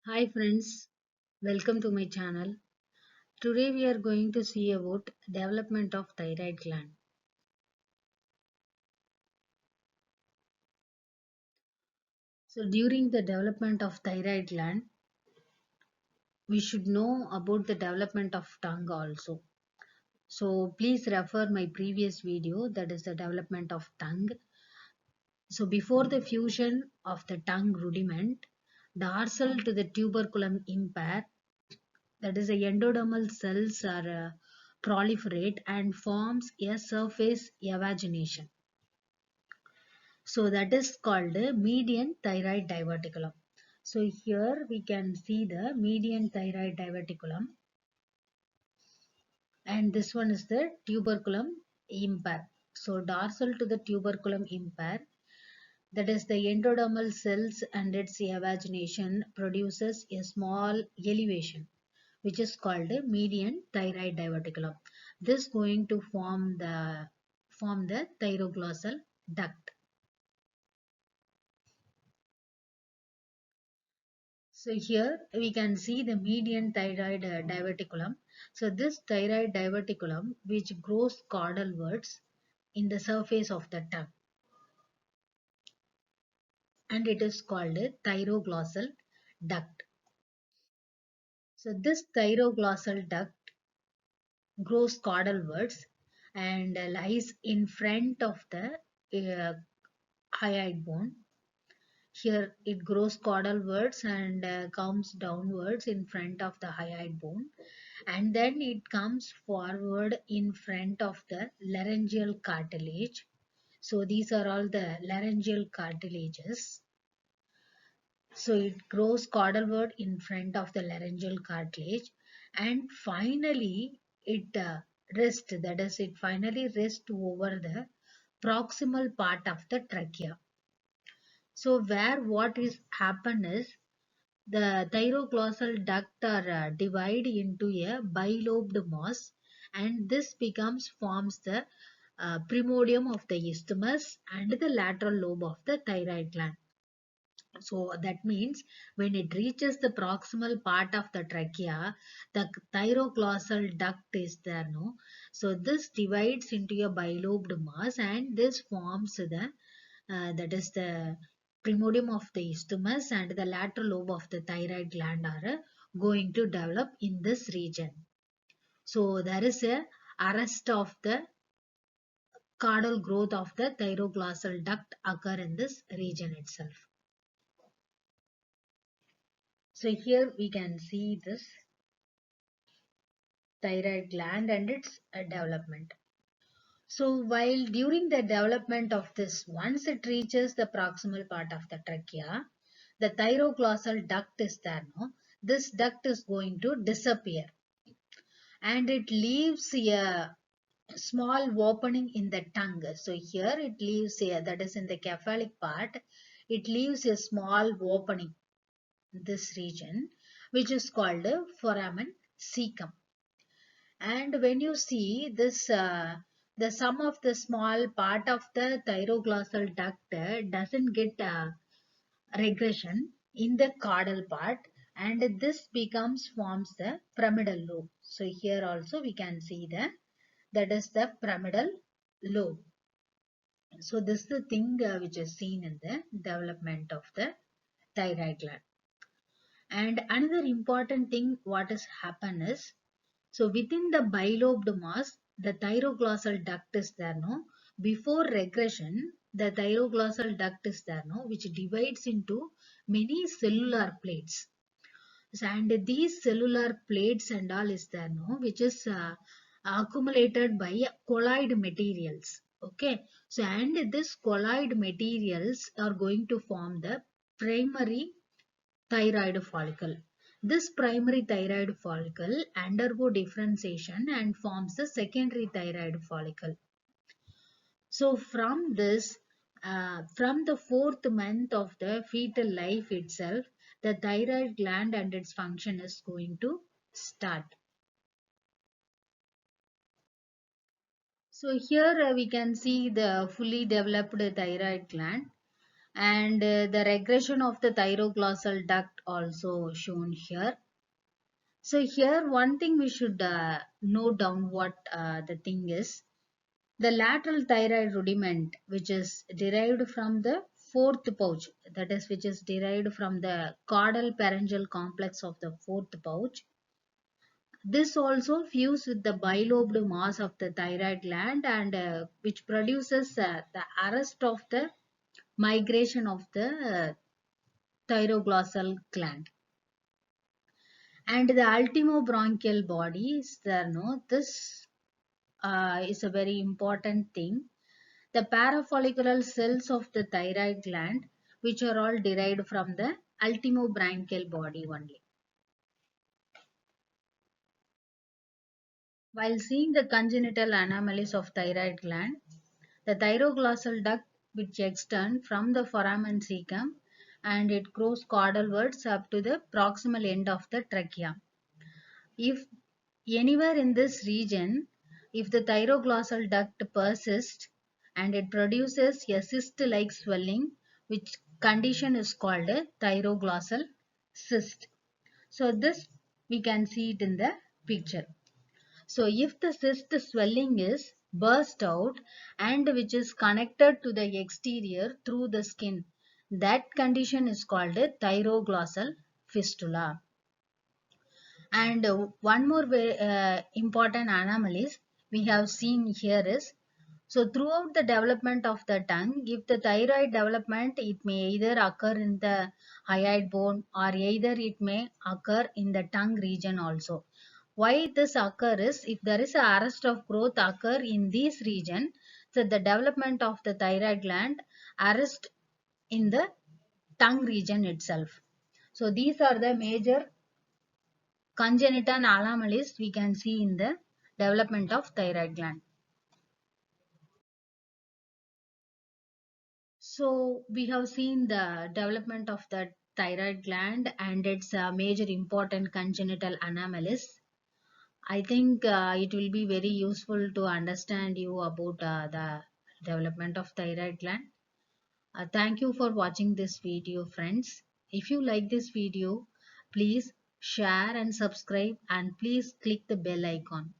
Hi friends, welcome to my channel. Today we are going to see about development of thyroid gland. So during the development of thyroid gland, we should know about the development of tongue also. So please refer my previous video, that is the development of tongue. So before the fusion of the tongue rudiment, dorsal to the tuberculum impair, that is the endodermal cells are proliferate and forms a surface evagination. So that is called the median thyroid diverticulum. So here we can see the median thyroid diverticulum, and this one is the tuberculum impair. So dorsal to the tuberculum impair, that is the endodermal cells and its evagination produces a small elevation which is called a median thyroid diverticulum. This going to form the thyroglossal duct. So here we can see the median thyroid diverticulum. So this thyroid diverticulum which grows caudalwards in the surface of the tongue, and it is called a thyroglossal duct. So this thyroglossal duct grows caudalwards and lies in front of the hyoid bone. Here it grows caudalwards and comes downwards in front of the hyoid bone, and then it comes forward in front of the laryngeal cartilage. So these are all the laryngeal cartilages. So it grows caudalward in front of the laryngeal cartilage, and finally it rests, that is it finally rests over the proximal part of the trachea. So where what is happen is the thyroglossal duct are divide into a bilobed mass, and this becomes forms the primordium of the isthmus and the lateral lobe of the thyroid gland. So that means when it reaches the proximal part of the trachea, the thyroglossal duct is there, no? So this divides into a bilobed mass, and this forms the that is the primordium of the isthmus and the lateral lobe of the thyroid gland are going to develop in this region. So there is a arrest of the caudal growth of the thyroglossal duct occur in this region itself. So here we can see this thyroid gland and its development. So while during the development of this, once it reaches the proximal part of the trachea, the thyroglossal duct is there, no? This duct is going to disappear, and it leaves a small opening in the tongue. So here it leaves a, that is in the cephalic part, it leaves a small opening in this region, which is called a foramen cecum. And when you see this, the sum of the small part of the thyroglossal duct doesn't get regression in the caudal part, and this becomes forms the pyramidal lobe. So here also we can see that is the pyramidal lobe. So this is the thing which is seen in the development of the thyroid gland. And another important thing what has happened is, so within the bilobed mass, the thyroglossal duct is there, no? Before regression, the thyroglossal duct is there, no? Which divides into many cellular plates. And these cellular plates and all is there, no? Which is accumulated by colloid materials. Okay. So and this colloid materials are going to form the primary thyroid follicle. This primary thyroid follicle undergo differentiation and forms the secondary thyroid follicle. So from this, from the fourth month of the fetal life itself, the thyroid gland and its function is going to start. So here we can see the fully developed thyroid gland. and the regression of the thyroglossal duct also shown here. So here one thing we should note down what the thing is. The lateral thyroid rudiment, which is derived from the fourth pouch, that is, which is derived from the caudal pharyngeal complex of the fourth pouch. This also fuse with the bilobed mass of the thyroid gland and which produces the arrest of the migration of the thyroglossal gland. And the ultimobronchial body is there, no? This is a very important thing. The parafollicular cells of the thyroid gland, which are all derived from the ultimobranchial body only. While seeing the congenital anomalies of thyroid gland, the thyroglossal duct which extends from the foramen cecum and it grows caudalwards up to the proximal end of the trachea. If anywhere in this region, if the thyroglossal duct persists and it produces a cyst-like swelling, which condition is called a thyroglossal cyst. So this we can see it in the picture. So if the cyst swelling is burst out and which is connected to the exterior through the skin, that condition is called a thyroglossal fistula. And one more important anomalies we have seen here is, so throughout the development of the tongue, if the thyroid development, it may either occur in the hyoid bone or either it may occur in the tongue region also. Why this occur is, if there is a arrest of growth occur in this region, so the development of the thyroid gland arrest in the tongue region itself. So these are the major congenital anomalies we can see in the development of thyroid gland. So we have seen the development of the thyroid gland and its major important congenital anomalies. I think it will be very useful to understand you about the development of thyroid gland. Thank you for watching this video, friends. If you like this video, please share and subscribe and please click the bell icon.